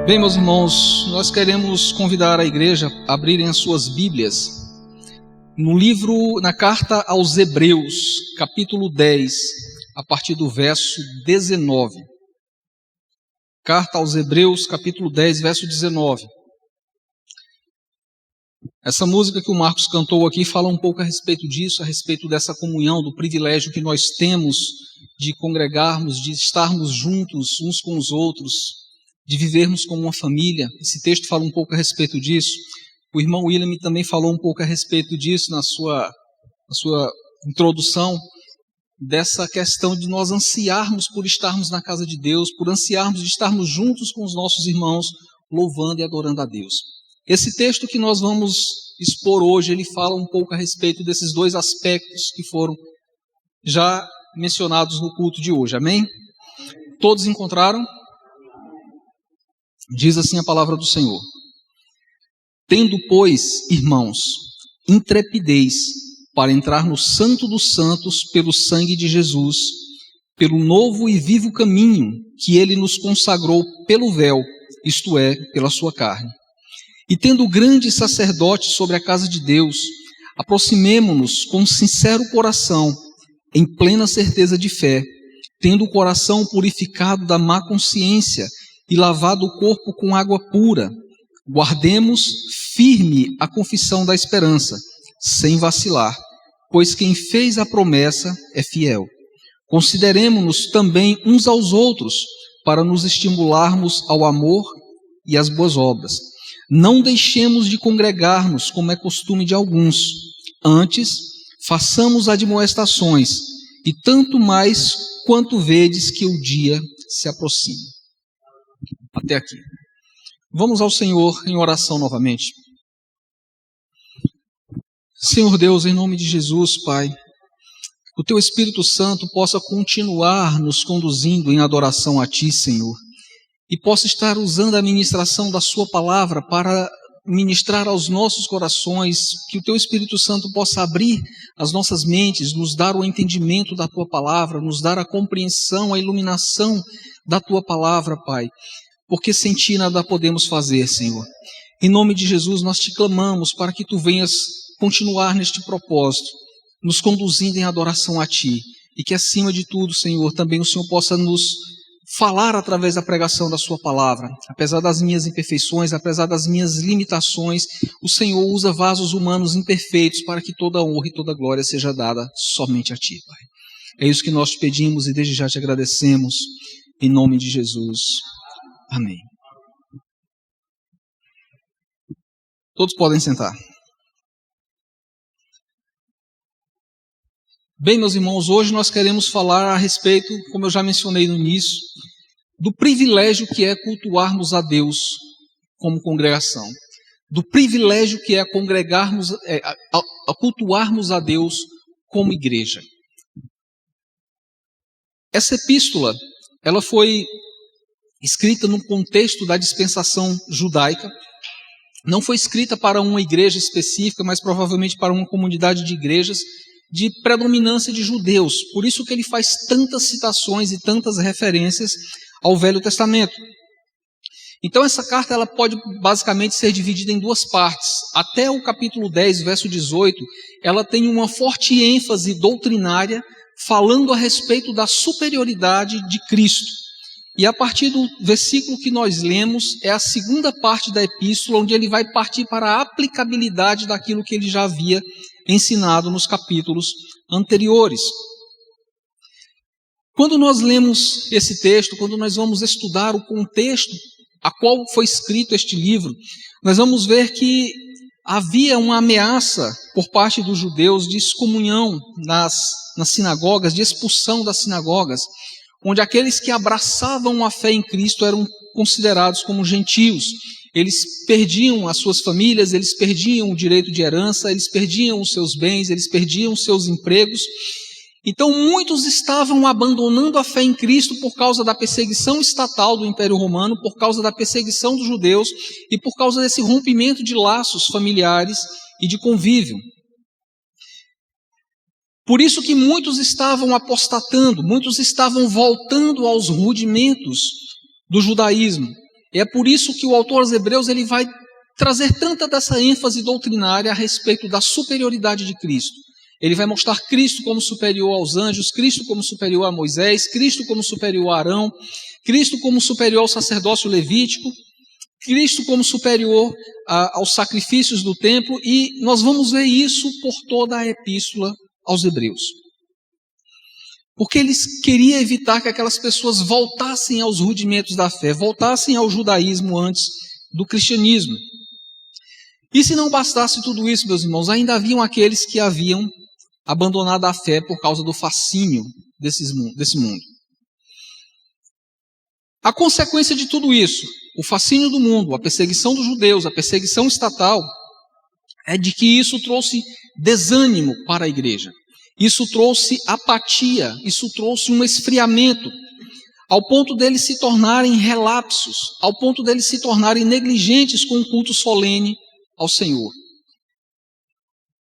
Bem, meus irmãos, nós queremos convidar a igreja a abrirem as suas Bíblias na carta aos Hebreus, capítulo 10, a partir do verso 19. Carta aos Hebreus, capítulo 10, verso 19. Essa música que o Marcos cantou aqui fala um pouco a respeito disso, a respeito dessa comunhão, do privilégio que nós temos de congregarmos, de estarmos juntos uns com os outros, de vivermos como uma família. Esse texto fala um pouco a respeito disso. O irmão William também falou um pouco a respeito disso na sua introdução, dessa questão de nós ansiarmos por estarmos na casa de Deus, por ansiarmos de estarmos juntos com os nossos irmãos, louvando e adorando a Deus. Esse texto que nós vamos expor hoje, ele fala um pouco a respeito desses dois aspectos que foram já mencionados no culto de hoje. Amém? Todos encontraram? Diz assim a palavra do Senhor: tendo, pois, irmãos, intrepidez para entrar no Santo dos Santos pelo sangue de Jesus, pelo novo e vivo caminho que ele nos consagrou pelo véu, isto é, pela sua carne. E tendo grande sacerdote sobre a casa de Deus, aproximemo-nos com sincero coração, em plena certeza de fé, tendo o coração purificado da má consciência e lavado o corpo com água pura. Guardemos firme a confissão da esperança, sem vacilar, pois quem fez a promessa é fiel. Consideremo-nos também uns aos outros, para nos estimularmos ao amor e às boas obras. Não deixemos de congregar-nos, como é costume de alguns. Antes, façamos admoestações, e tanto mais quanto vedes que o dia se aproxima. Até aqui. Vamos ao Senhor em oração novamente. Senhor Deus, em nome de Jesus, Pai, que o Teu Espírito Santo possa continuar nos conduzindo em adoração a Ti, Senhor, e possa estar usando a ministração da Sua palavra para ministrar aos nossos corações, que o Teu Espírito Santo possa abrir as nossas mentes, nos dar o entendimento da Tua palavra, nos dar a compreensão, a iluminação da Tua palavra, Pai, porque sem Ti nada podemos fazer, Senhor. Em nome de Jesus nós Te clamamos para que Tu venhas continuar neste propósito, nos conduzindo em adoração a Ti, e que acima de tudo, Senhor, também o Senhor possa nos falar através da pregação da Sua palavra. Apesar das minhas imperfeições, apesar das minhas limitações, o Senhor usa vasos humanos imperfeitos para que toda honra e toda glória seja dada somente a Ti, Pai. É isso que nós te pedimos e desde já te agradecemos, em nome de Jesus. Amém. Todos podem sentar. Bem, meus irmãos, hoje nós queremos falar a respeito, como eu já mencionei no início, do privilégio que é cultuarmos a Deus como congregação. Do privilégio que é congregarmos, a cultuarmos a Deus como igreja. Essa epístola, ela foi escrita no contexto da dispensação judaica. Não foi escrita para uma igreja específica, mas provavelmente para uma comunidade de igrejas de predominância de judeus. Por isso que ele faz tantas citações e tantas referências ao Velho Testamento. Então essa carta ela pode basicamente ser dividida em duas partes. Até o capítulo 10, verso 18, ela tem uma forte ênfase doutrinária falando a respeito da superioridade de Cristo. E a partir do versículo que nós lemos, é a segunda parte da epístola, onde ele vai partir para a aplicabilidade daquilo que ele já havia ensinado nos capítulos anteriores. Quando nós lemos esse texto, quando nós vamos estudar o contexto a qual foi escrito este livro, nós vamos ver que havia uma ameaça por parte dos judeus de excomunhão nas sinagogas, de expulsão das sinagogas, onde aqueles que abraçavam a fé em Cristo eram considerados como gentios. Eles perdiam as suas famílias, eles perdiam o direito de herança, eles perdiam os seus bens, eles perdiam os seus empregos. Então muitos estavam abandonando a fé em Cristo por causa da perseguição estatal do Império Romano, por causa da perseguição dos judeus e por causa desse rompimento de laços familiares e de convívio. Por isso que muitos estavam apostatando, muitos estavam voltando aos rudimentos do judaísmo. E é por isso que o autor aos Hebreus ele vai trazer tanta dessa ênfase doutrinária a respeito da superioridade de Cristo. Ele vai mostrar Cristo como superior aos anjos, Cristo como superior a Moisés, Cristo como superior a Arão, Cristo como superior ao sacerdócio levítico, Cristo como superior aos sacrifícios do templo, e nós vamos ver isso por toda a epístola aos Hebreus. Porque eles queriam evitar que aquelas pessoas voltassem aos rudimentos da fé, voltassem ao judaísmo antes do cristianismo. E se não bastasse tudo isso, meus irmãos, ainda haviam aqueles que haviam abandonado a fé por causa do fascínio desse mundo. A consequência de tudo isso, o fascínio do mundo, a perseguição dos judeus, a perseguição estatal, é de que isso trouxe desânimo para a igreja. Isso trouxe apatia, isso trouxe um esfriamento, ao ponto deles se tornarem relapsos, ao ponto deles se tornarem negligentes com o culto solene ao Senhor.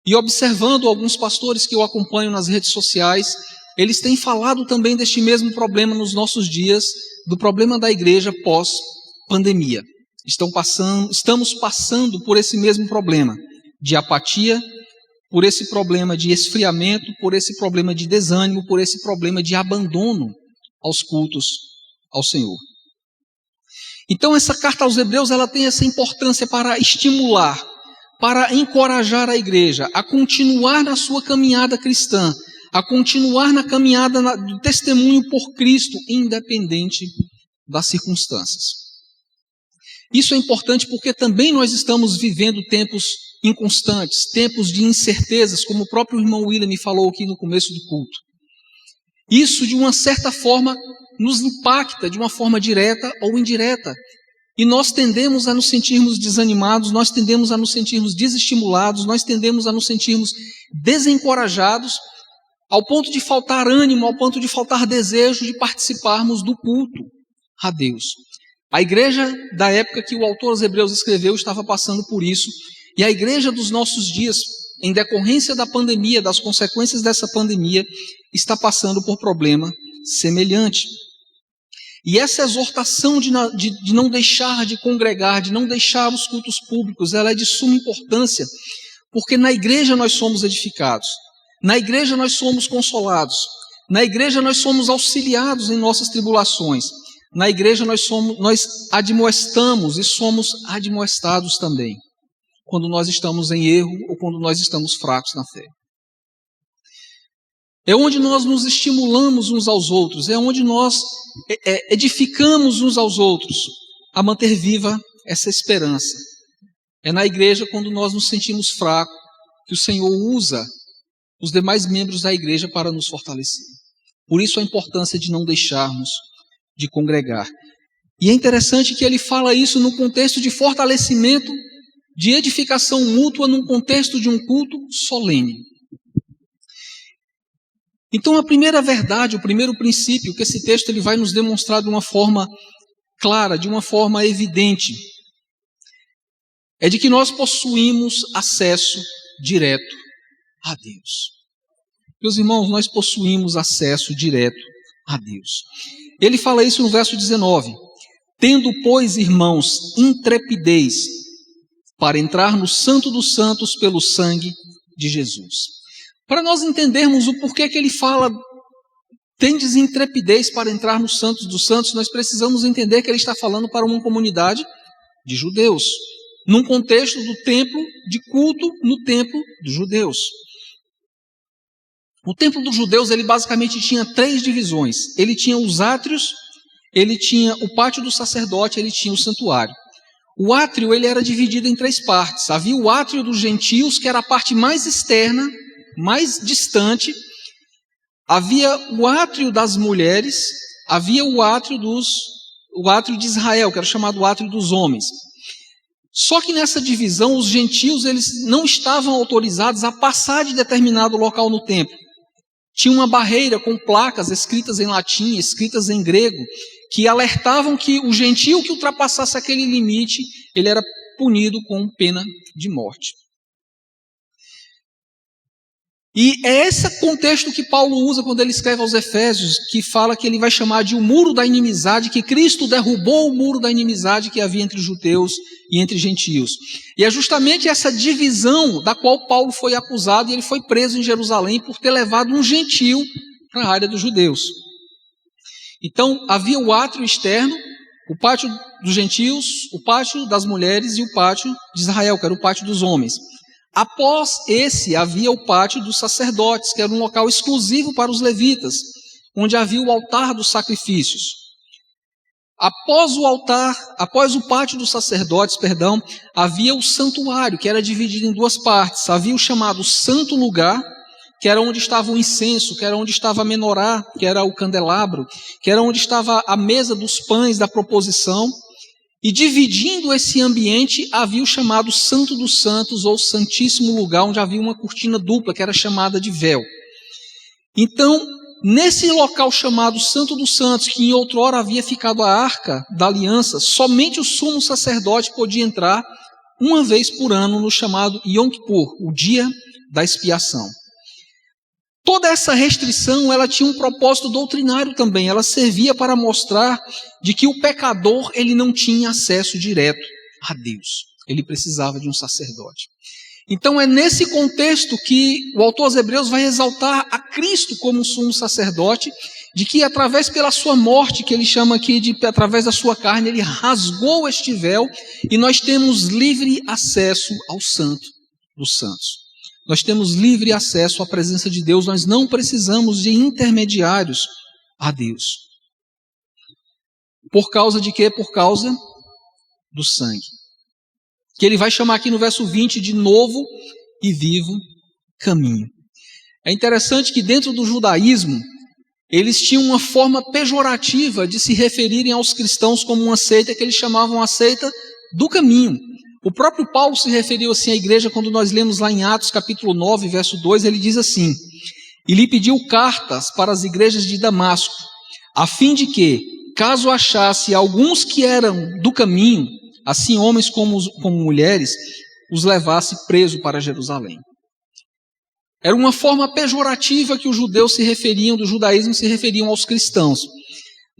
E observando alguns pastores que eu acompanho nas redes sociais, eles têm falado também deste mesmo problema nos nossos dias, do problema da igreja pós-pandemia. Estamos passando por esse mesmo problema de apatia, por esse problema de esfriamento, por esse problema de desânimo, por esse problema de abandono aos cultos ao Senhor. Então essa carta aos Hebreus ela tem essa importância para estimular, para encorajar a igreja a continuar na sua caminhada cristã, a continuar na caminhada do testemunho por Cristo, independente das circunstâncias. Isso é importante porque também nós estamos vivendo tempos inconstantes, tempos de incertezas, como o próprio irmão William me falou aqui no começo do culto. Isso, de uma certa forma, nos impacta de uma forma direta ou indireta. E nós tendemos a nos sentirmos desanimados, nós tendemos a nos sentirmos desestimulados, nós tendemos a nos sentirmos desencorajados, ao ponto de faltar ânimo, ao ponto de faltar desejo de participarmos do culto a Deus. A igreja da época que o autor aos Hebreus escreveu estava passando por isso, e a igreja dos nossos dias, em decorrência da pandemia, das consequências dessa pandemia, está passando por problema semelhante. E essa exortação de não deixar de congregar, de não deixar os cultos públicos, ela é de suma importância, porque na igreja nós somos edificados, na igreja nós somos consolados, na igreja nós somos auxiliados em nossas tribulações, na igreja nós admoestamos e somos admoestados também, quando nós estamos em erro ou quando nós estamos fracos na fé. É onde nós nos estimulamos uns aos outros, é onde nós edificamos uns aos outros a manter viva essa esperança. É na igreja, quando nós nos sentimos fracos, que o Senhor usa os demais membros da igreja para nos fortalecer. Por isso a importância de não deixarmos de congregar. E é interessante que ele fala isso no contexto de fortalecimento, de edificação mútua, num contexto de um culto solene. Então a primeira verdade, o primeiro princípio que esse texto ele vai nos demonstrar de uma forma clara, de uma forma evidente, é de que nós possuímos acesso direto a Deus. Meus irmãos, nós possuímos acesso direto a Deus. Ele fala isso no verso 19. Tendo, pois, irmãos, intrepidez para entrar no Santo dos Santos pelo sangue de Jesus. Para nós entendermos o porquê que ele fala, tendes intrepidez para entrar no Santo dos Santos, nós precisamos entender que ele está falando para uma comunidade de judeus, num contexto do templo, de culto no templo dos judeus. O templo dos judeus, ele basicamente tinha 3 divisões. Ele tinha os átrios, ele tinha o pátio do sacerdote, ele tinha o santuário. O átrio, ele era dividido em 3 partes. Havia o átrio dos gentios, que era a parte mais externa, mais distante. Havia o átrio das mulheres, havia o átrio de Israel, que era chamado o átrio dos homens. Só que nessa divisão, os gentios eles não estavam autorizados a passar de determinado local no templo. Tinha uma barreira com placas escritas em latim, escritas em grego, que alertavam que o gentio que ultrapassasse aquele limite, ele era punido com pena de morte. E é esse contexto que Paulo usa quando ele escreve aos Efésios, que fala que ele vai chamar de o muro da inimizade, que Cristo derrubou o muro da inimizade que havia entre judeus e entre gentios. E é justamente essa divisão da qual Paulo foi acusado, e ele foi preso em Jerusalém por ter levado um gentio para a área dos judeus. Então havia o átrio externo, o pátio dos gentios, o pátio das mulheres e o pátio de Israel, que era o pátio dos homens. Após esse, havia o pátio dos sacerdotes, que era um local exclusivo para os levitas, onde havia o altar dos sacrifícios. Após o pátio dos sacerdotes, havia o santuário, que era dividido em duas partes. Havia o chamado santo lugar, que era onde estava o incenso, que era onde estava a menorá, que era o candelabro, que era onde estava a mesa dos pães da proposição. E dividindo esse ambiente, havia o chamado Santo dos Santos, ou Santíssimo Lugar, onde havia uma cortina dupla, que era chamada de véu. Então, nesse local chamado Santo dos Santos, que em outrora havia ficado a Arca da Aliança, somente o sumo sacerdote podia entrar uma vez por ano no chamado Yom Kippur, o dia da expiação. Toda essa restrição, ela tinha um propósito doutrinário também. Ela servia para mostrar de que o pecador, ele não tinha acesso direto a Deus. Ele precisava de um sacerdote. Então é nesse contexto que o autor aos Hebreus vai exaltar a Cristo como sumo sacerdote, de que pela sua morte, que ele chama aqui de através da sua carne, ele rasgou este véu e nós temos livre acesso ao Santo dos Santos. Nós temos livre acesso à presença de Deus, nós não precisamos de intermediários a Deus. Por causa de quê? Por causa do sangue. Que ele vai chamar aqui no verso 20 de novo e vivo caminho. É interessante que dentro do judaísmo, eles tinham uma forma pejorativa de se referirem aos cristãos como uma seita que eles chamavam a seita do caminho. O próprio Paulo se referiu assim à igreja quando nós lemos lá em Atos capítulo 9, verso 2, ele diz assim: e lhe pediu cartas para as igrejas de Damasco, a fim de que, caso achasse alguns que eram do caminho, assim homens como mulheres, os levasse preso para Jerusalém. Era uma forma pejorativa que os judeus se referiam, do judaísmo se referiam aos cristãos.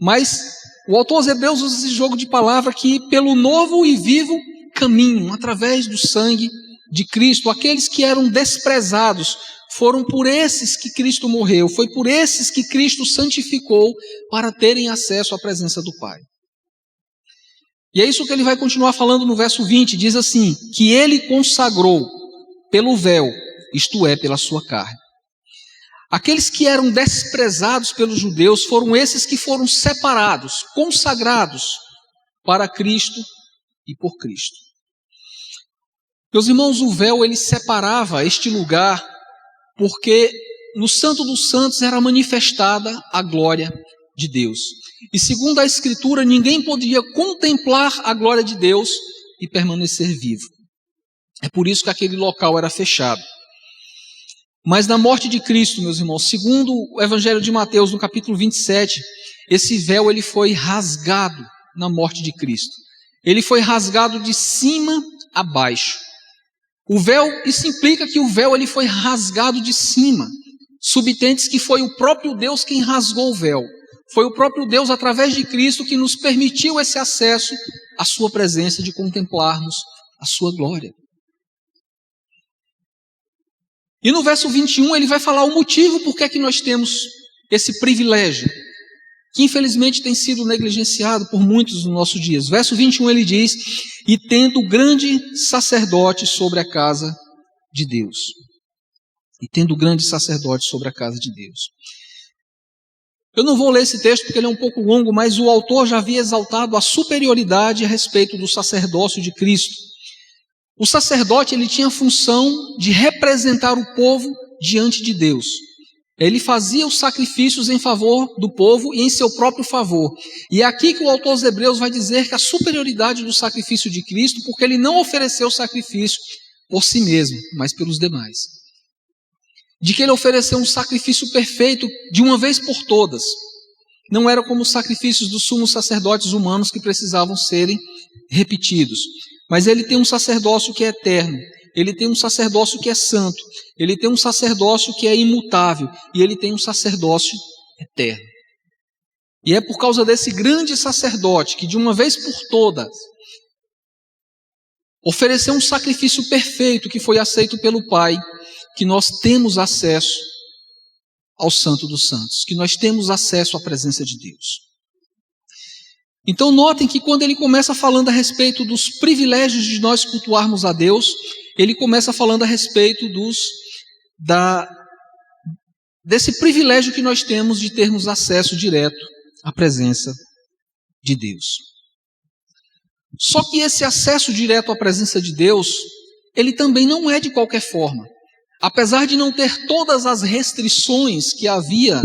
Mas o autor aos Hebreus usa esse jogo de palavra que pelo novo e vivo caminho, através do sangue de Cristo, aqueles que eram desprezados, foram por esses que Cristo morreu, foi por esses que Cristo santificou para terem acesso à presença do Pai. E é isso que ele vai continuar falando no verso 20, diz assim, que ele consagrou pelo véu, isto é, pela sua carne. Aqueles que eram desprezados pelos judeus foram esses que foram separados, consagrados para Cristo e por Cristo. Meus irmãos, o véu ele separava este lugar porque no Santo dos Santos era manifestada a glória de Deus. E segundo a Escritura, ninguém podia contemplar a glória de Deus e permanecer vivo. É por isso que aquele local era fechado. Mas na morte de Cristo, meus irmãos, segundo o Evangelho de Mateus, no capítulo 27, esse véu ele foi rasgado na morte de Cristo. Ele foi rasgado de cima a baixo. O véu, isso implica que o véu ele foi rasgado de cima. Subtende que foi o próprio Deus quem rasgou o véu. Foi o próprio Deus, através de Cristo, que nos permitiu esse acesso à sua presença, de contemplarmos a sua glória. E no verso 21 ele vai falar o motivo por que nós temos esse privilégio, que infelizmente tem sido negligenciado por muitos nos nossos dias. Verso 21 ele diz, e tendo grande sacerdote sobre a casa de Deus. E tendo grande sacerdote sobre a casa de Deus. Eu não vou ler esse texto porque ele é um pouco longo, mas o autor já havia exaltado a superioridade a respeito do sacerdócio de Cristo. O sacerdote ele tinha a função de representar o povo diante de Deus. Ele fazia os sacrifícios em favor do povo e em seu próprio favor. E é aqui que o autor aos Hebreus vai dizer que a superioridade do sacrifício de Cristo, porque ele não ofereceu sacrifício por si mesmo, mas pelos demais. De que ele ofereceu um sacrifício perfeito de uma vez por todas. Não era como os sacrifícios dos sumos sacerdotes humanos que precisavam serem repetidos. Mas ele tem um sacerdócio que é eterno. ele tem um sacerdócio que é santo, ele tem um sacerdócio que é imutável e ele tem um sacerdócio eterno. E é por causa desse grande sacerdote que de uma vez por todas ofereceu um sacrifício perfeito que foi aceito pelo Pai, que nós temos acesso ao Santo dos Santos, que nós temos acesso à presença de Deus. Então notem que quando ele começa falando a respeito dos privilégios de nós cultuarmos a Deus, ele começa falando a respeito desse privilégio que nós temos de termos acesso direto à presença de Deus. Só que esse acesso direto à presença de Deus, ele também não é de qualquer forma. Apesar de não ter todas as restrições que havia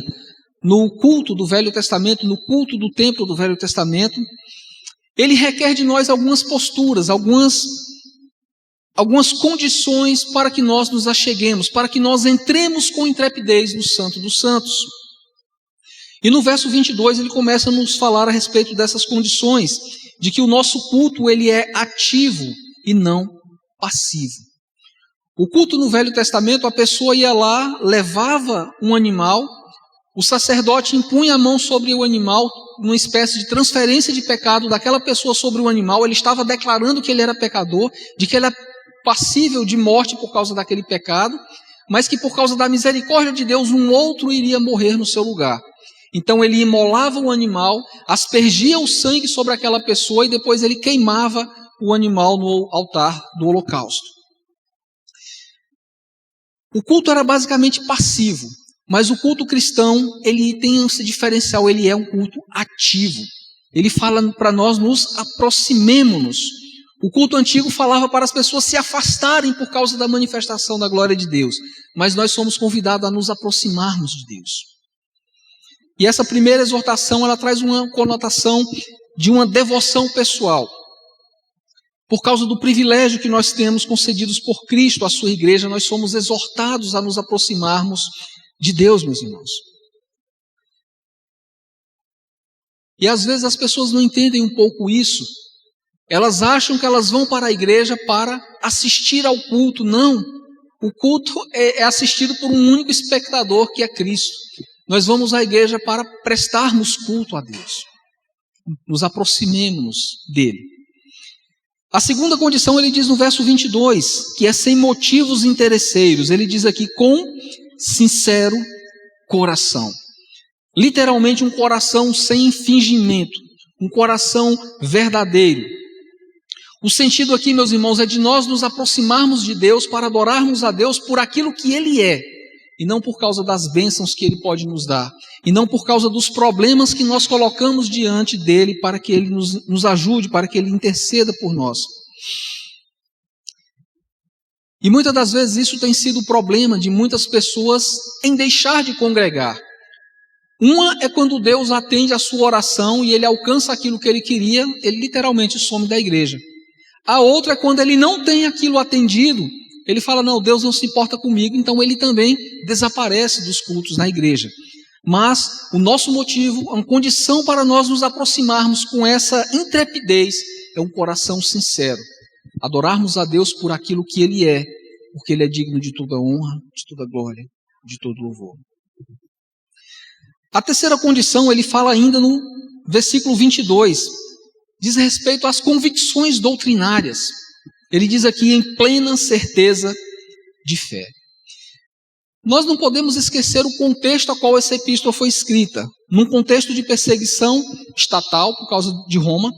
no culto do Velho Testamento, no culto do templo do Velho Testamento, ele requer de nós algumas posturas, algumas condições para que nós nos acheguemos, para que nós entremos com intrepidez no Santo dos Santos. E no verso 22 ele começa a nos falar a respeito dessas condições, de que o nosso culto ele é ativo e não passivo. O culto no Velho Testamento, a pessoa ia lá, levava um animal, o sacerdote impunha a mão sobre o animal, uma espécie de transferência de pecado daquela pessoa sobre o animal. Ele estava declarando que ele era pecador, de que ele era passível de morte por causa daquele pecado, mas que por causa da misericórdia de Deus, um outro iria morrer no seu lugar. Então ele imolava o animal, aspergia o sangue sobre aquela pessoa e depois ele queimava o animal no altar do holocausto. O culto era basicamente passivo. Mas o culto cristão, ele tem esse diferencial, ele é um culto ativo. Ele fala para nós nos aproximemos-nos. O culto antigo falava para as pessoas se afastarem por causa da manifestação da glória de Deus. Mas nós somos convidados a nos aproximarmos de Deus. E essa primeira exortação, ela traz uma conotação de uma devoção pessoal. Por causa do privilégio que nós temos concedidos por Cristo à sua igreja, nós somos exortados a nos aproximarmos de Deus, meus irmãos. E às vezes as pessoas não entendem um pouco isso. Elas acham que elas vão para a igreja para assistir ao culto. Não. O culto é assistido por um único espectador, que é Cristo. Nós vamos à igreja para prestarmos culto a Deus. Nos aproximemos dele. A segunda condição, ele diz no verso 22, que é sem motivos interesseiros. Ele diz aqui, com sincero coração. Literalmente um coração sem fingimento, um coração verdadeiro. O sentido aqui, meus irmãos, é de nós nos aproximarmos de Deus para adorarmos a Deus por aquilo que Ele é, e não por causa das bênçãos que Ele pode nos dar, e não por causa dos problemas que nós colocamos diante dEle para que Ele nos ajude, para que Ele interceda por nós. E muitas das vezes isso tem sido o problema de muitas pessoas em deixar de congregar. Uma é quando Deus atende a sua oração e ele alcança aquilo que ele queria, ele literalmente some da igreja. A outra é quando ele não tem aquilo atendido, ele fala, não, Deus não se importa comigo, então ele também desaparece dos cultos na igreja. Mas o nosso motivo, a condição para nós nos aproximarmos com essa intrepidez é um coração sincero. Adorarmos a Deus por aquilo que Ele é, porque Ele é digno de toda honra, de toda glória, de todo louvor. A terceira condição, ele fala ainda no versículo 22, diz respeito às convicções doutrinárias. Ele diz aqui, em plena certeza de fé. Nós não podemos esquecer o contexto a qual essa epístola foi escrita. Num contexto de perseguição estatal, por causa de Roma,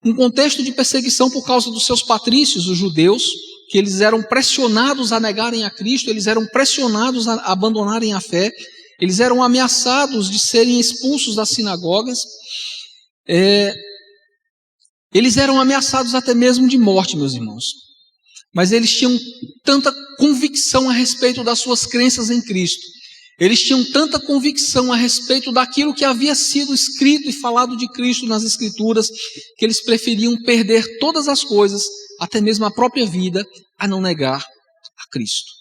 um contexto de perseguição por causa dos seus patrícios, os judeus, que eles eram pressionados a negarem a Cristo, eles eram pressionados a abandonarem a fé, eles eram ameaçados de serem expulsos das sinagogas, eles eram ameaçados até mesmo de morte, meus irmãos. Mas eles tinham tanta convicção a respeito das suas crenças em Cristo, eles tinham tanta convicção a respeito daquilo que havia sido escrito e falado de Cristo nas Escrituras, que eles preferiam perder todas as coisas, até mesmo a própria vida, a não negar a Cristo.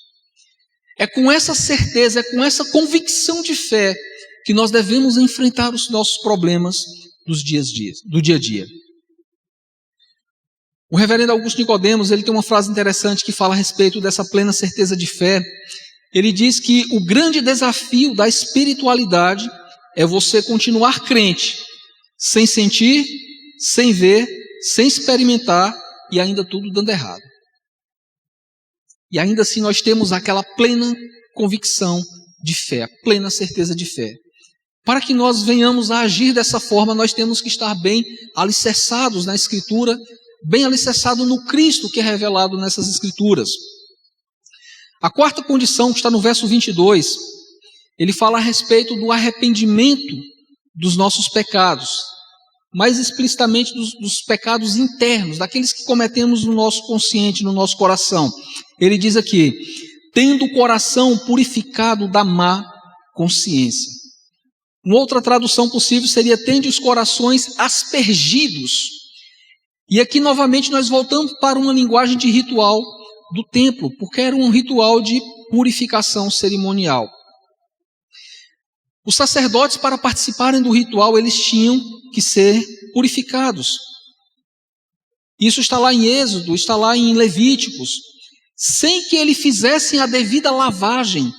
É com essa certeza, é com essa convicção de fé que nós devemos enfrentar os nossos problemas do dia a dia. O reverendo Augusto Nicodemos, ele tem uma frase interessante que fala a respeito dessa plena certeza de fé. Ele diz que o grande desafio da espiritualidade é você continuar crente, sem sentir, sem ver, sem experimentar e ainda tudo dando errado. E ainda assim nós temos aquela plena convicção de fé, a plena certeza de fé. Para que nós venhamos a agir dessa forma, nós temos que estar bem alicerçados na Escritura, bem alicerçado no Cristo que é revelado nessas Escrituras. A quarta condição, que está no verso 22, ele fala a respeito do arrependimento dos nossos pecados, mais explicitamente dos pecados internos, daqueles que cometemos no nosso consciente, no nosso coração. Ele diz aqui, tendo o coração purificado da má consciência. Uma outra tradução possível seria, tende os corações aspergidos. E aqui novamente nós voltamos para uma linguagem de ritual do templo, porque era um ritual de purificação cerimonial. Os sacerdotes, para participarem do ritual, eles tinham que ser purificados. Isso está lá em Êxodo, está lá em Levíticos. Sem que eles fizessem a devida lavagem,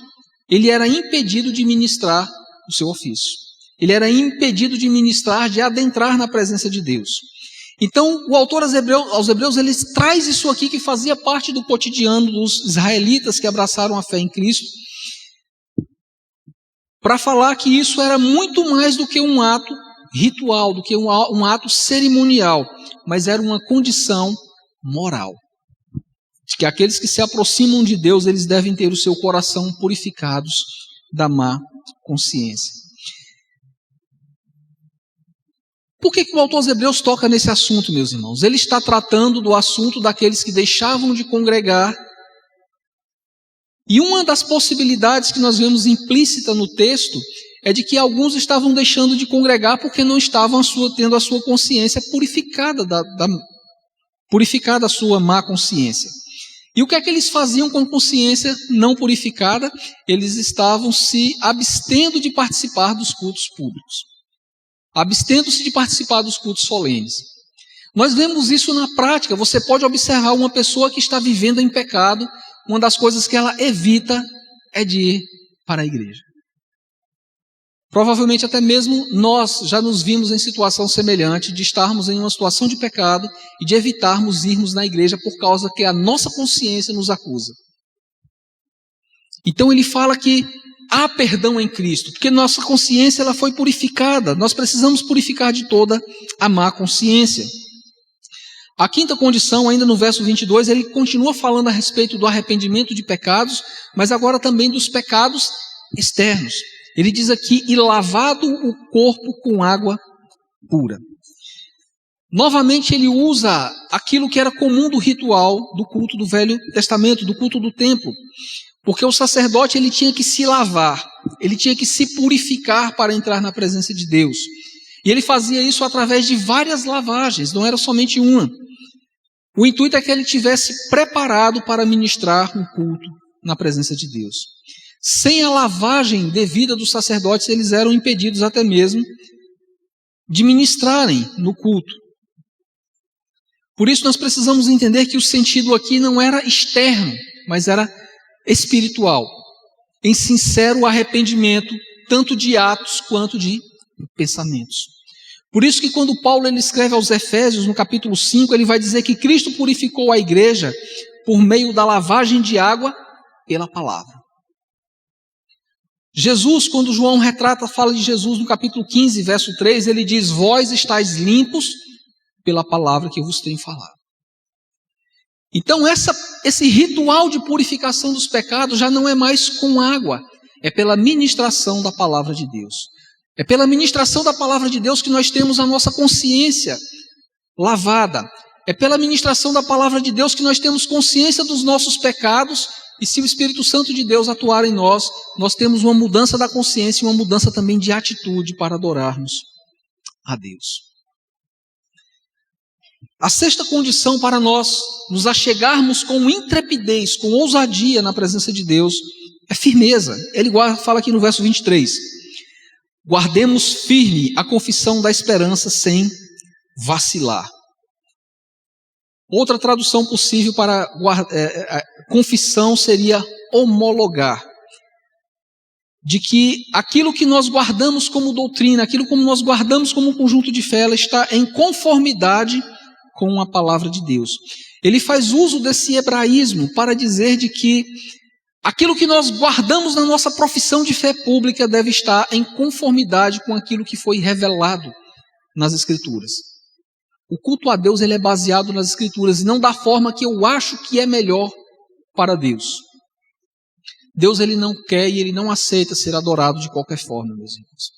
ele era impedido de ministrar o seu ofício. Ele era impedido de ministrar, de adentrar na presença de Deus. Então, o autor aos Hebreus, ele traz isso aqui que fazia parte do cotidiano dos israelitas que abraçaram a fé em Cristo, para falar que isso era muito mais do que um ato ritual, do que um ato cerimonial, mas era uma condição moral. De que aqueles que se aproximam de Deus, eles devem ter o seu coração purificados da má consciência. Por que o autor aos Hebreus toca nesse assunto, meus irmãos? Ele está tratando do assunto daqueles que deixavam de congregar. E uma das possibilidades que nós vemos implícita no texto é de que alguns estavam deixando de congregar porque não estavam tendo a sua consciência purificada, purificada a sua má consciência. E o que é que eles faziam com consciência não purificada? Eles estavam se abstendo de participar dos cultos públicos. Abstendo-se de participar dos cultos solenes. Nós vemos isso na prática. Você pode observar uma pessoa que está vivendo em pecado, uma das coisas que ela evita é de ir para a igreja. Provavelmente até mesmo nós já nos vimos em situação semelhante de estarmos em uma situação de pecado e de evitarmos irmos na igreja por causa que a nossa consciência nos acusa. Então ele fala que há perdão em Cristo, porque nossa consciência ela foi purificada. Nós precisamos purificar de toda a má consciência. A quinta condição, ainda no verso 22, ele continua falando a respeito do arrependimento de pecados, mas agora também dos pecados externos. Ele diz aqui, e lavado o corpo com água pura. Novamente ele usa aquilo que era comum do ritual do culto do Velho Testamento, do culto do templo. Porque o sacerdote ele tinha que se lavar, ele tinha que se purificar para entrar na presença de Deus. E ele fazia isso através de várias lavagens, não era somente uma. O intuito é que ele estivesse preparado para ministrar um culto na presença de Deus. Sem a lavagem devida dos sacerdotes, eles eram impedidos até mesmo de ministrarem no culto. Por isso nós precisamos entender que o sentido aqui não era externo, mas era espiritual, em sincero arrependimento, tanto de atos quanto de pensamentos. Por isso que quando Paulo ele escreve aos Efésios, no capítulo 5, ele vai dizer que Cristo purificou a igreja por meio da lavagem de água pela palavra. Jesus, quando João fala de Jesus no capítulo 15, verso 3, ele diz, vós estáis limpos pela palavra que eu vos tenho falado. Então esse ritual de purificação dos pecados já não é mais com água, é pela ministração da palavra de Deus. É pela ministração da palavra de Deus que nós temos a nossa consciência lavada. É pela ministração da palavra de Deus que nós temos consciência dos nossos pecados, e se o Espírito Santo de Deus atuar em nós, nós temos uma mudança da consciência e uma mudança também de atitude para adorarmos a Deus. A sexta condição para nós nos achegarmos com intrepidez, com ousadia na presença de Deus, é firmeza. Ele fala aqui no verso 23, guardemos firme a confissão da esperança sem vacilar. Outra tradução possível para confissão seria homologar. De que aquilo que nós guardamos como doutrina, aquilo que nós guardamos como um conjunto de fé, ela está em conformidade com a palavra de Deus. Ele faz uso desse hebraísmo para dizer de que aquilo que nós guardamos na nossa profissão de fé pública deve estar em conformidade com aquilo que foi revelado nas Escrituras. O culto a Deus ele é baseado nas Escrituras e não da forma que eu acho que é melhor para Deus. Deus ele não quer e ele não aceita ser adorado de qualquer forma, meus irmãos.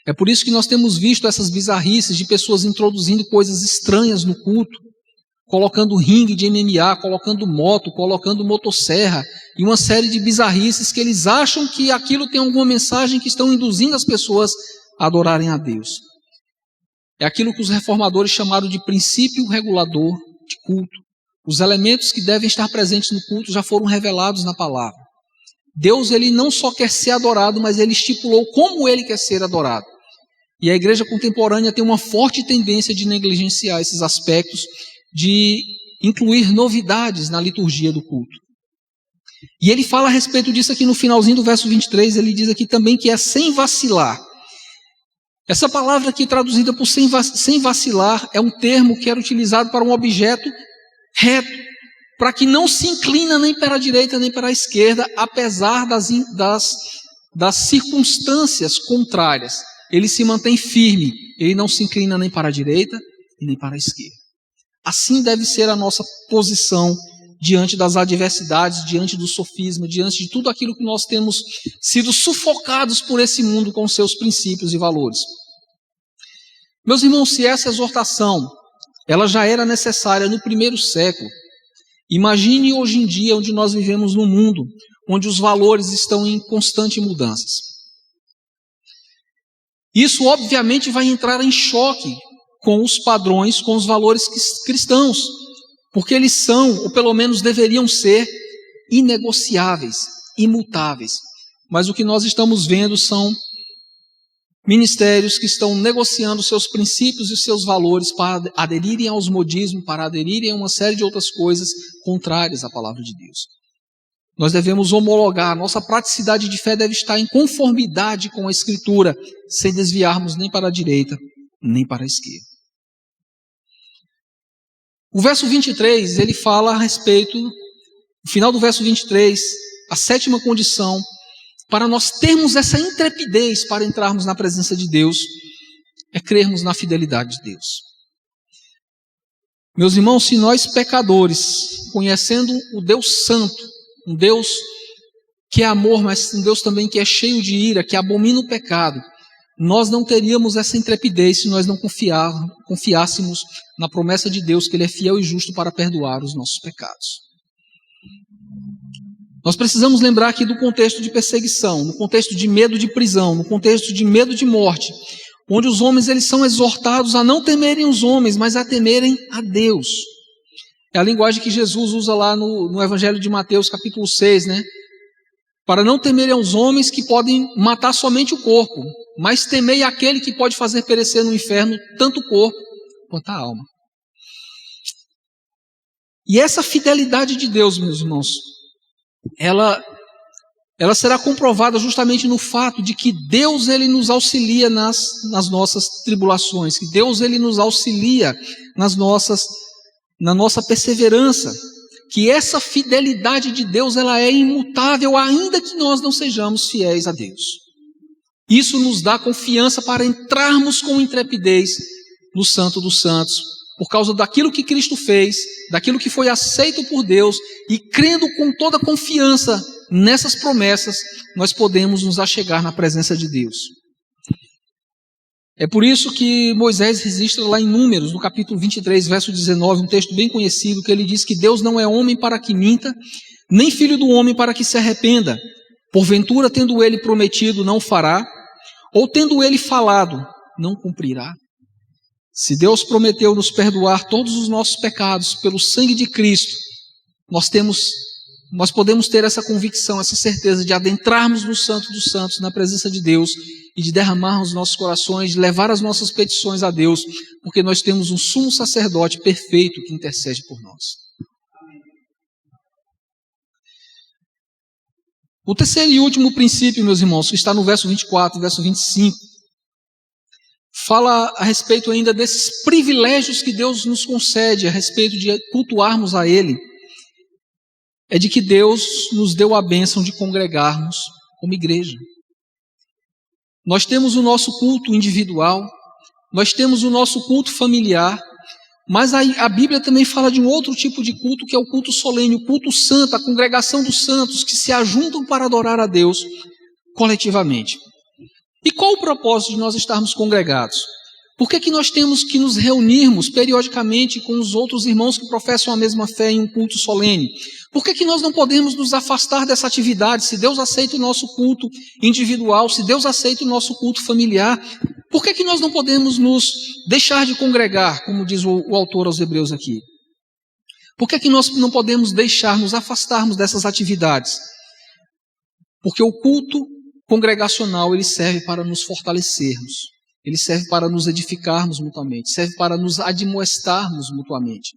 É por isso que nós temos visto essas bizarrices de pessoas introduzindo coisas estranhas no culto, colocando ringue de MMA, colocando moto, colocando motosserra e uma série de bizarrices que eles acham que aquilo tem alguma mensagem que estão induzindo as pessoas a adorarem a Deus. É aquilo que os reformadores chamaram de princípio regulador de culto. Os elementos que devem estar presentes no culto já foram revelados na palavra. Deus ele não só quer ser adorado, mas ele estipulou como ele quer ser adorado. E a igreja contemporânea tem uma forte tendência de negligenciar esses aspectos, de incluir novidades na liturgia do culto. E ele fala a respeito disso aqui no finalzinho do verso 23, ele diz aqui também que é sem vacilar. Essa palavra aqui traduzida por sem vacilar é um termo que era utilizado para um objeto reto, para que não se inclina nem para a direita nem para a esquerda, apesar das circunstâncias contrárias. Ele se mantém firme, ele não se inclina nem para a direita e nem para a esquerda. Assim deve ser a nossa posição diante das adversidades, diante do sofisma, diante de tudo aquilo que nós temos sido sufocados por esse mundo com seus princípios e valores. Meus irmãos, se essa exortação ela já era necessária no primeiro século, imagine hoje em dia onde nós vivemos num mundo onde os valores estão em constante mudanças. Isso obviamente vai entrar em choque com os padrões, com os valores cristãos, porque eles são, ou pelo menos deveriam ser, inegociáveis, imutáveis. Mas o que nós estamos vendo são ministérios que estão negociando seus princípios e seus valores para aderirem aos modismos, para aderirem a uma série de outras coisas contrárias à palavra de Deus. Nós devemos homologar, nossa praticidade de fé deve estar em conformidade com a Escritura, sem desviarmos nem para a direita, nem para a esquerda. O verso 23, ele fala a respeito, no final do verso 23, a sétima condição, para nós termos essa intrepidez para entrarmos na presença de Deus, é crermos na fidelidade de Deus. Meus irmãos, se nós pecadores, conhecendo o Deus Santo, um Deus que é amor, mas um Deus também que é cheio de ira, que abomina o pecado, nós não teríamos essa intrepidez se nós não confiássemos na promessa de Deus, que Ele é fiel e justo para perdoar os nossos pecados. Nós precisamos lembrar aqui do contexto de perseguição, no contexto de medo de prisão, no contexto de medo de morte, onde os homens eles são exortados a não temerem os homens, mas a temerem a Deus. É a linguagem que Jesus usa lá no Evangelho de Mateus, capítulo 6, né? Para não temerem aos homens que podem matar somente o corpo, mas temei aquele que pode fazer perecer no inferno tanto o corpo quanto a alma. E essa fidelidade de Deus, meus irmãos, ela será comprovada justamente no fato de que Deus ele nos auxilia nas nossas tribulações, que Deus ele nos auxilia na nossa perseverança, que essa fidelidade de Deus ela é imutável, ainda que nós não sejamos fiéis a Deus. Isso nos dá confiança para entrarmos com intrepidez no Santo dos Santos, por causa daquilo que Cristo fez, daquilo que foi aceito por Deus, e crendo com toda confiança nessas promessas, nós podemos nos achegar na presença de Deus. É por isso que Moisés registra lá em Números, no capítulo 23, verso 19, um texto bem conhecido, que ele diz que Deus não é homem para que minta, nem filho do homem para que se arrependa. Porventura, tendo ele prometido, não fará, ou tendo ele falado, não cumprirá. Se Deus prometeu nos perdoar todos os nossos pecados pelo sangue de Cristo, nós podemos ter essa convicção, essa certeza de adentrarmos no Santo dos Santos, na presença de Deus, e de derramar os nossos corações, de levar as nossas petições a Deus, porque nós temos um sumo sacerdote perfeito que intercede por nós. O terceiro e último princípio, meus irmãos, que está no verso 24 e verso 25, fala a respeito ainda desses privilégios que Deus nos concede a respeito de cultuarmos a Ele. É de que Deus nos deu a bênção de congregarmos como igreja. Nós temos o nosso culto individual, nós temos o nosso culto familiar, mas a Bíblia também fala de um outro tipo de culto, que é o culto solene, o culto santo, a congregação dos santos, que se ajuntam para adorar a Deus coletivamente. E qual o propósito de nós estarmos congregados? Por que nós temos que nos reunirmos periodicamente com os outros irmãos que professam a mesma fé em um culto solene? Por que nós não podemos nos afastar dessa atividade? Se Deus aceita o nosso culto individual, se Deus aceita o nosso culto familiar, por que nós não podemos nos deixar de congregar, como diz o autor aos Hebreus aqui? Por que nós não podemos nos afastarmos dessas atividades? Porque o culto congregacional, ele serve para nos fortalecermos. Ele serve para nos edificarmos mutuamente, serve para nos admoestarmos mutuamente.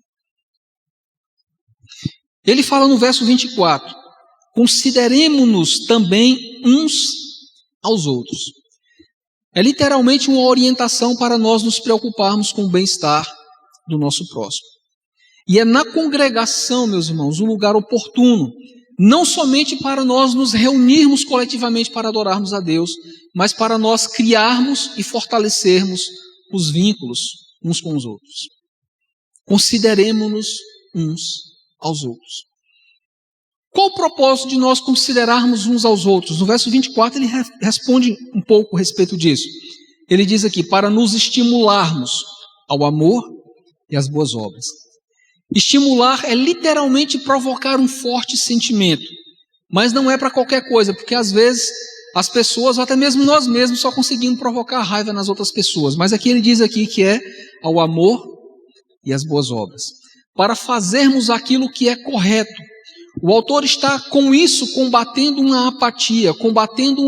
Ele fala no verso 24, consideremo-nos também uns aos outros. É literalmente uma orientação para nós nos preocuparmos com o bem-estar do nosso próximo. E é na congregação, meus irmãos, um lugar oportuno, não somente para nós nos reunirmos coletivamente para adorarmos a Deus, mas para nós criarmos e fortalecermos os vínculos uns com os outros. Consideremo-nos uns aos outros. Qual o propósito de nós considerarmos uns aos outros? No verso 24 ele responde um pouco a respeito disso. Ele diz aqui, para nos estimularmos ao amor e às boas obras. Estimular é literalmente provocar um forte sentimento, mas não é para qualquer coisa, porque às vezes as pessoas, ou até mesmo nós mesmos, só conseguimos provocar raiva nas outras pessoas. Mas aqui ele diz aqui que é ao amor e às boas obras, para fazermos aquilo que é correto. O autor está com isso combatendo uma apatia, combatendo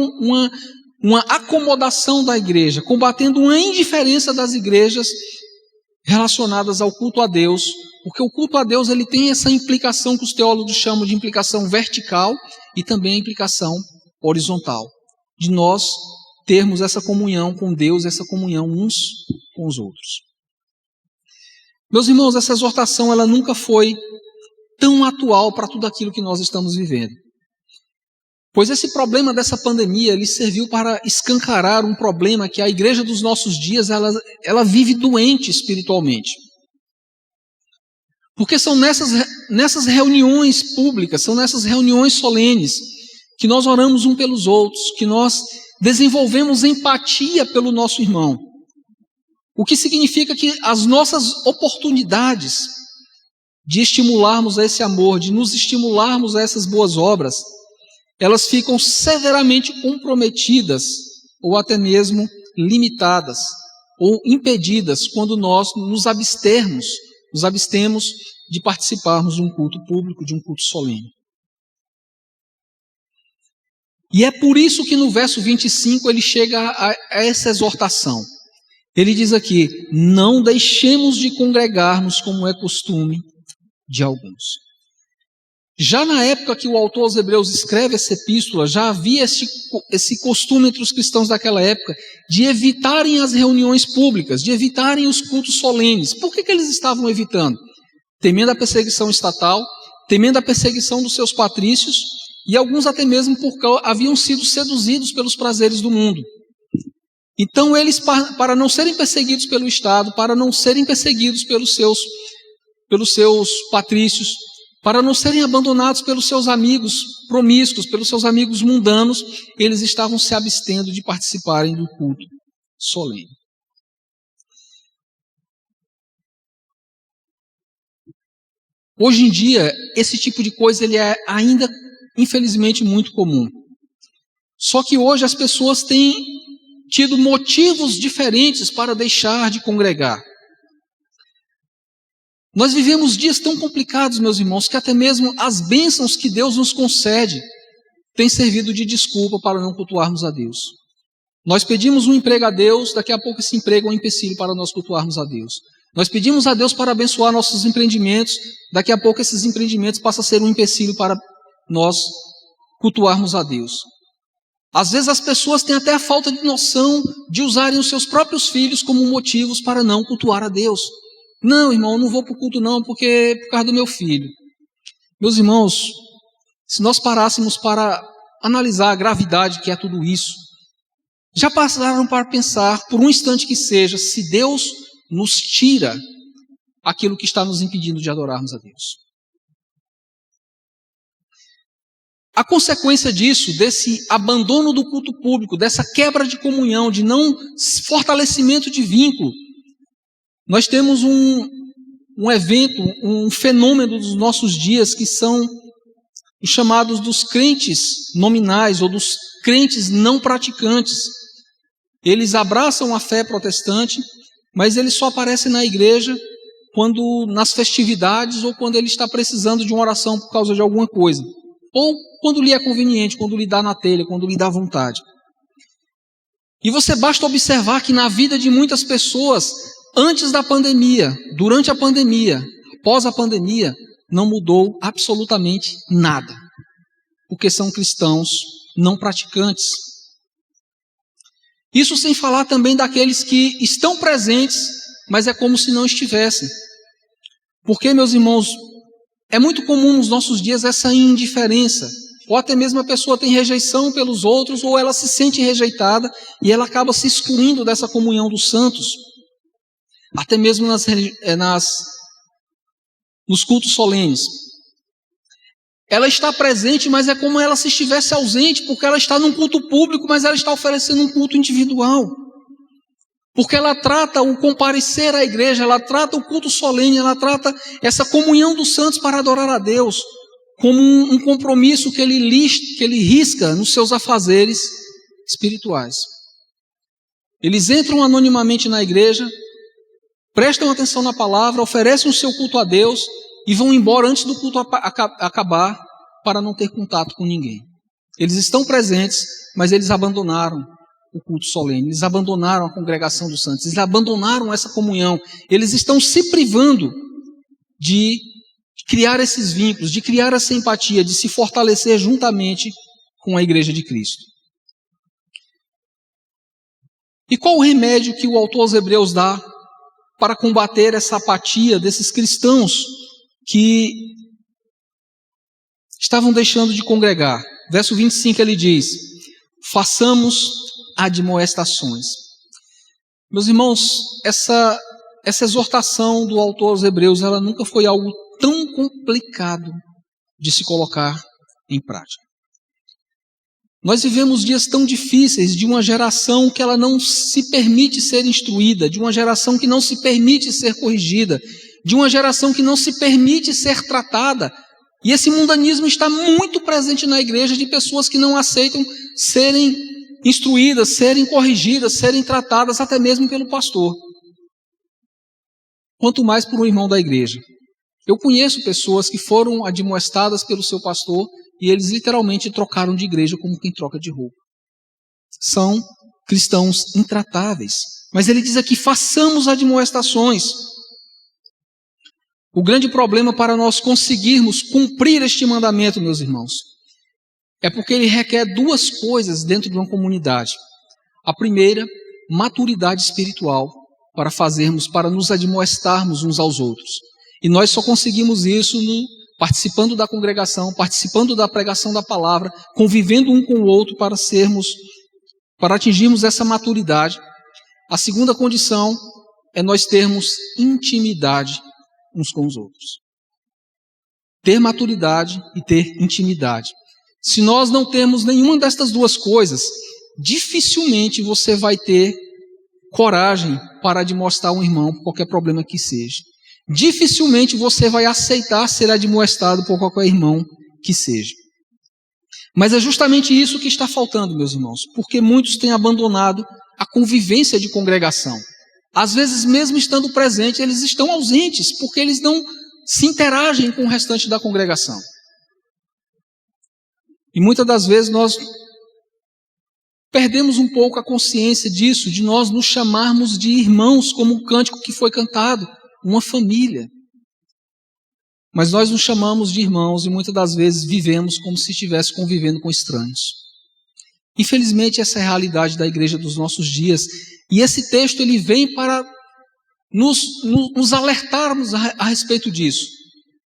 uma acomodação da igreja, combatendo uma indiferença das igrejas relacionadas ao culto a Deus, porque o culto a Deus ele tem essa implicação que os teólogos chamam de implicação vertical e também a implicação horizontal, de nós termos essa comunhão com Deus, essa comunhão uns com os outros. Meus irmãos, essa exortação ela nunca foi tão atual para tudo aquilo que nós estamos vivendo. Pois esse problema dessa pandemia, ele serviu para escancarar um problema que a igreja dos nossos dias, ela vive doente espiritualmente. Porque são nessas reuniões públicas, são nessas reuniões solenes, que nós oramos uns pelos outros, que nós desenvolvemos empatia pelo nosso irmão. O que significa que as nossas oportunidades de estimularmos a esse amor, de nos estimularmos a essas boas obras, elas ficam severamente comprometidas, ou até mesmo limitadas, ou impedidas, quando nós nos abstemos de participarmos de um culto público, de um culto solene. E é por isso que no verso 25 ele chega a essa exortação. Ele diz aqui, não deixemos de congregarmos como é costume de alguns. Já na época que o autor aos Hebreus escreve essa epístola, já havia esse costume entre os cristãos daquela época de evitarem as reuniões públicas, de evitarem os cultos solenes. Por que eles estavam evitando? Temendo a perseguição estatal, temendo a perseguição dos seus patrícios, e alguns até mesmo porque haviam sido seduzidos pelos prazeres do mundo. Então eles, para não serem perseguidos pelo Estado, para não serem perseguidos pelos seus patrícios, para não serem abandonados pelos seus amigos promíscuos, pelos seus amigos mundanos, eles estavam se abstendo de participarem do culto solene. Hoje em dia, esse tipo de coisa ele é ainda, infelizmente, muito comum. Só que hoje as pessoas têm tido motivos diferentes para deixar de congregar. Nós vivemos dias tão complicados, meus irmãos, que até mesmo as bênçãos que Deus nos concede têm servido de desculpa para não cultuarmos a Deus. Nós pedimos um emprego a Deus, daqui a pouco esse emprego é um empecilho para nós cultuarmos a Deus. Nós pedimos a Deus para abençoar nossos empreendimentos, daqui a pouco esses empreendimentos passam a ser um empecilho para nós cultuarmos a Deus. Às vezes as pessoas têm até a falta de noção de usarem os seus próprios filhos como motivos para não cultuar a Deus. Não, irmão, eu não vou para o culto não, porque é por causa do meu filho. Meus irmãos, se nós parássemos para analisar a gravidade que é tudo isso, já passaram para pensar, por um instante que seja, se Deus nos tira aquilo que está nos impedindo de adorarmos a Deus? A consequência disso, desse abandono do culto público, dessa quebra de comunhão, de não fortalecimento de vínculo, nós temos um evento, um fenômeno dos nossos dias que são os chamados dos crentes nominais ou dos crentes não praticantes. Eles abraçam a fé protestante, mas eles só aparecem na igreja quando nas festividades ou quando ele está precisando de uma oração por causa de alguma coisa. Ou quando lhe é conveniente, quando lhe dá na telha, quando lhe dá vontade. E você basta observar que na vida de muitas pessoas, antes da pandemia, durante a pandemia, após a pandemia, não mudou absolutamente nada. Porque são cristãos não praticantes. Isso sem falar também daqueles que estão presentes, mas é como se não estivessem. Porque, meus irmãos, é muito comum nos nossos dias essa indiferença, ou até mesmo a pessoa tem rejeição pelos outros, ou ela se sente rejeitada e ela acaba se excluindo dessa comunhão dos santos. Até mesmo nos cultos solenes. Ela está presente, mas é como ela se estivesse ausente, porque ela está num culto público, mas ela está oferecendo um culto individual. Porque ela trata o comparecer à igreja, ela trata o culto solene, ela trata essa comunhão dos santos para adorar a Deus como um compromisso que ele risca nos seus afazeres espirituais. Eles entram anonimamente na igreja, prestam atenção na palavra, oferecem o seu culto a Deus e vão embora antes do culto acabar para não ter contato com ninguém. Eles estão presentes, mas eles abandonaram o culto solene, eles abandonaram a congregação dos santos, eles abandonaram essa comunhão, eles estão se privando de criar esses vínculos, de criar essa empatia, de se fortalecer juntamente com a igreja de Cristo. E qual o remédio que o autor aos Hebreus dá para combater essa apatia desses cristãos que estavam deixando de congregar? Verso 25 ele diz: façamos admoestações. Meus irmãos, essa exortação do autor aos Hebreus, ela nunca foi algo tão complicado de se colocar em prática. Nós vivemos dias tão difíceis de uma geração que ela não se permite ser instruída, de uma geração que não se permite ser corrigida, de uma geração que não se permite ser tratada. E esse mundanismo está muito presente na igreja, de pessoas que não aceitam serem instruídas, serem corrigidas, serem tratadas até mesmo pelo pastor. Quanto mais por um irmão da igreja. Eu conheço pessoas que foram admoestadas pelo seu pastor e eles literalmente trocaram de igreja como quem troca de roupa. São cristãos intratáveis. Mas ele diz aqui: façamos admoestações. O grande problema para nós conseguirmos cumprir este mandamento, meus irmãos, é porque ele requer duas coisas dentro de uma comunidade. A primeira, maturidade espiritual para nos admoestarmos uns aos outros. E nós só conseguimos isso participando da congregação, participando da pregação da palavra, convivendo um com o outro para atingirmos essa maturidade. A segunda condição é nós termos intimidade uns com os outros. Ter maturidade e ter intimidade. Se nós não temos nenhuma destas duas coisas, dificilmente você vai ter coragem para admoestar um irmão por qualquer problema que seja. Dificilmente você vai aceitar ser admoestado por qualquer irmão que seja. Mas é justamente isso que está faltando, meus irmãos, porque muitos têm abandonado a convivência de congregação. Às vezes, mesmo estando presentes, eles estão ausentes, porque eles não se interagem com o restante da congregação. E muitas das vezes nós perdemos um pouco a consciência disso, de nós nos chamarmos de irmãos, como o cântico que foi cantado, uma família. Mas nós nos chamamos de irmãos e muitas das vezes vivemos como se estivesse convivendo com estranhos. Infelizmente, essa é a realidade da igreja dos nossos dias. E esse texto ele vem para nos alertarmos a respeito disso.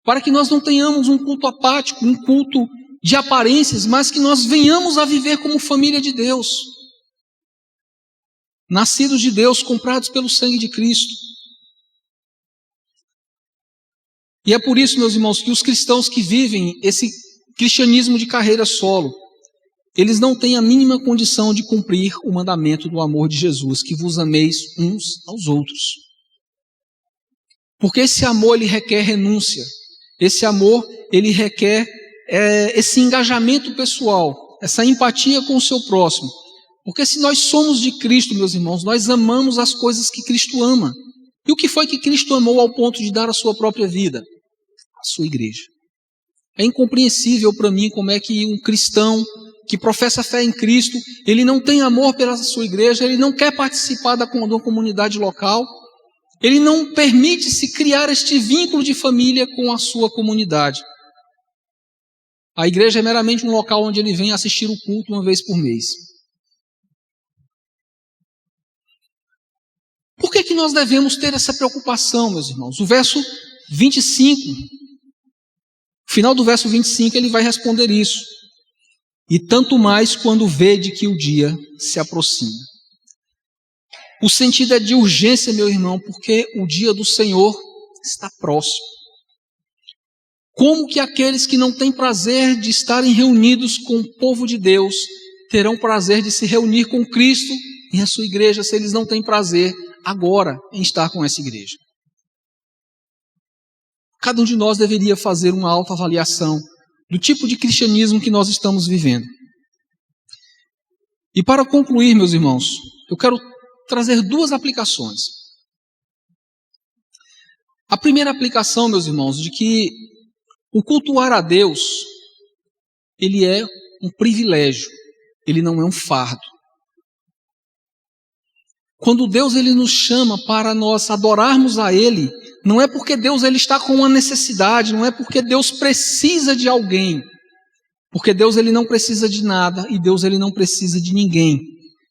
Para que nós não tenhamos um culto apático, um culto de aparências, mas que nós venhamos a viver como família de Deus. Nascidos de Deus, comprados pelo sangue de Cristo. E é por isso, meus irmãos, que os cristãos que vivem esse cristianismo de carreira solo, eles não têm a mínima condição de cumprir o mandamento do amor de Jesus, que vos ameis uns aos outros. Porque esse amor, ele requer renúncia. Esse amor, ele requer esse engajamento pessoal, essa empatia com o seu próximo. Porque se nós somos de Cristo, meus irmãos, nós amamos as coisas que Cristo ama. E o que foi que Cristo amou ao ponto de dar a sua própria vida? A sua igreja. É incompreensível para mim como é que um cristão que professa fé em Cristo, ele não tem amor pela sua igreja, ele não quer participar da comunidade local, ele não permite-se criar este vínculo de família com a sua comunidade. A igreja é meramente um local onde ele vem assistir o culto uma vez por mês. Por que nós devemos ter essa preocupação, meus irmãos? O verso 25, o final do verso 25, ele vai responder isso. E tanto mais quando vede que o dia se aproxima. O sentido é de urgência, meu irmão, porque o dia do Senhor está próximo. Como que aqueles que não têm prazer de estarem reunidos com o povo de Deus terão prazer de se reunir com Cristo e a sua igreja, se eles não têm prazer agora em estar com essa igreja? Cada um de nós deveria fazer uma autoavaliação do tipo de cristianismo que nós estamos vivendo. E para concluir, meus irmãos, eu quero trazer duas aplicações. A primeira aplicação, meus irmãos, de que o cultuar a Deus, ele é um privilégio, ele não é um fardo. Quando Deus ele nos chama para nós adorarmos a Ele, não é porque Deus ele está com uma necessidade, não é porque Deus precisa de alguém, porque Deus ele não precisa de nada e Deus ele não precisa de ninguém.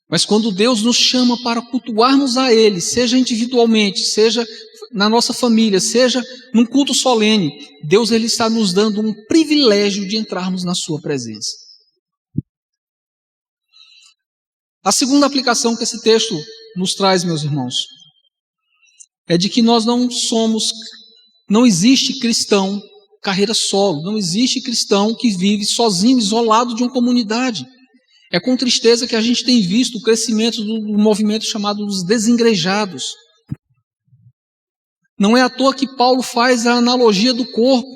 Mas quando Deus nos chama para cultuarmos a Ele, seja individualmente, seja na nossa família, seja num culto solene, Deus ele está nos dando um privilégio de entrarmos na sua presença. A segunda aplicação que esse texto nos traz, meus irmãos, é de que nós não existe cristão carreira solo, não existe cristão que vive sozinho, isolado de uma comunidade. É com tristeza que a gente tem visto o crescimento do movimento chamado dos desigrejados. Não é à toa que Paulo faz a analogia do corpo.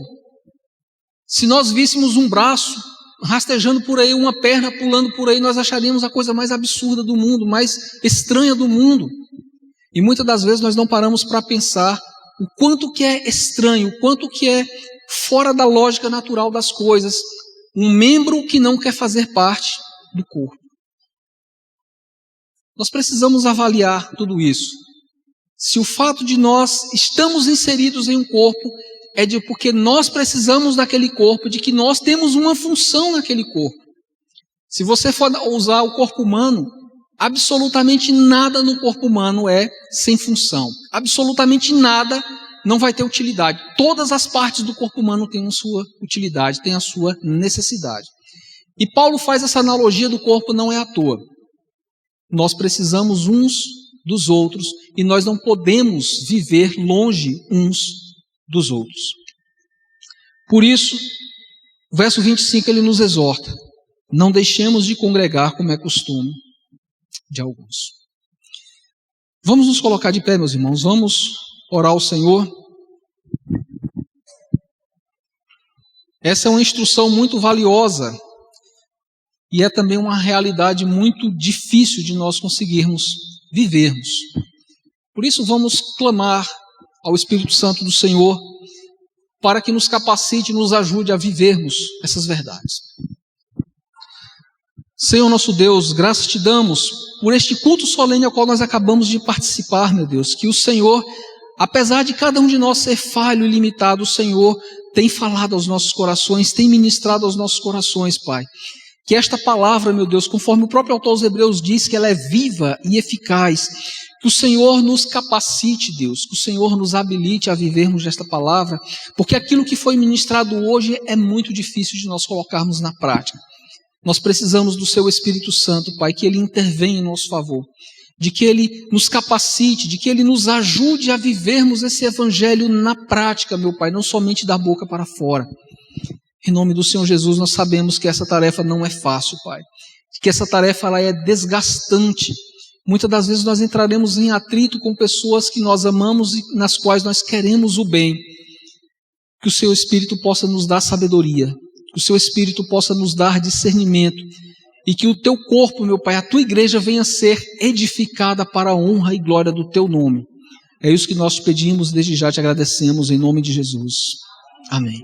Se nós víssemos um braço rastejando por aí, uma perna pulando por aí, nós acharíamos a coisa mais absurda do mundo, mais estranha do mundo. E muitas das vezes nós não paramos para pensar o quanto que é estranho, o quanto que é fora da lógica natural das coisas, um membro que não quer fazer parte do corpo. Nós precisamos avaliar tudo isso. Se o fato de nós estamos inseridos em um corpo é porque nós precisamos daquele corpo, de que nós temos uma função naquele corpo. Se você for usar o corpo humano, absolutamente nada no corpo humano é sem função. Absolutamente nada não vai ter utilidade. Todas as partes do corpo humano têm a sua utilidade, têm a sua necessidade. E Paulo faz essa analogia do corpo não é à toa. Nós precisamos uns dos outros e nós não podemos viver longe uns dos outros. Por isso, o verso 25 ele nos exorta: não deixemos de congregar como é costume de alguns. Vamos nos colocar de pé, meus irmãos, vamos orar ao Senhor. Essa é uma instrução muito valiosa e é também uma realidade muito difícil de nós conseguirmos vivermos. Por isso vamos clamar ao Espírito Santo do Senhor para que nos capacite e nos ajude a vivermos essas verdades. Senhor nosso Deus, graças te damos por este culto solene ao qual nós acabamos de participar, meu Deus, que o Senhor, apesar de cada um de nós ser falho e limitado, o Senhor tem falado aos nossos corações, tem ministrado aos nossos corações, Pai. Que esta palavra, meu Deus, conforme o próprio autor aos Hebreus diz, que ela é viva e eficaz, que o Senhor nos capacite, Deus, que o Senhor nos habilite a vivermos esta palavra, porque aquilo que foi ministrado hoje é muito difícil de nós colocarmos na prática. Nós precisamos do Seu Espírito Santo, Pai, que Ele intervenha em nosso favor, de que Ele nos capacite, de que Ele nos ajude a vivermos esse Evangelho na prática, meu Pai, não somente da boca para fora. Em nome do Senhor Jesus, nós sabemos que essa tarefa não é fácil, Pai, que essa tarefa ela é desgastante. Muitas das vezes nós entraremos em atrito com pessoas que nós amamos e nas quais nós queremos o bem. Que o Seu Espírito possa nos dar sabedoria, que o Seu Espírito possa nos dar discernimento e que o Teu corpo, meu Pai, a Tua igreja venha a ser edificada para a honra e glória do Teu nome. É isso que nós te pedimos, desde já te agradecemos em nome de Jesus. Amém.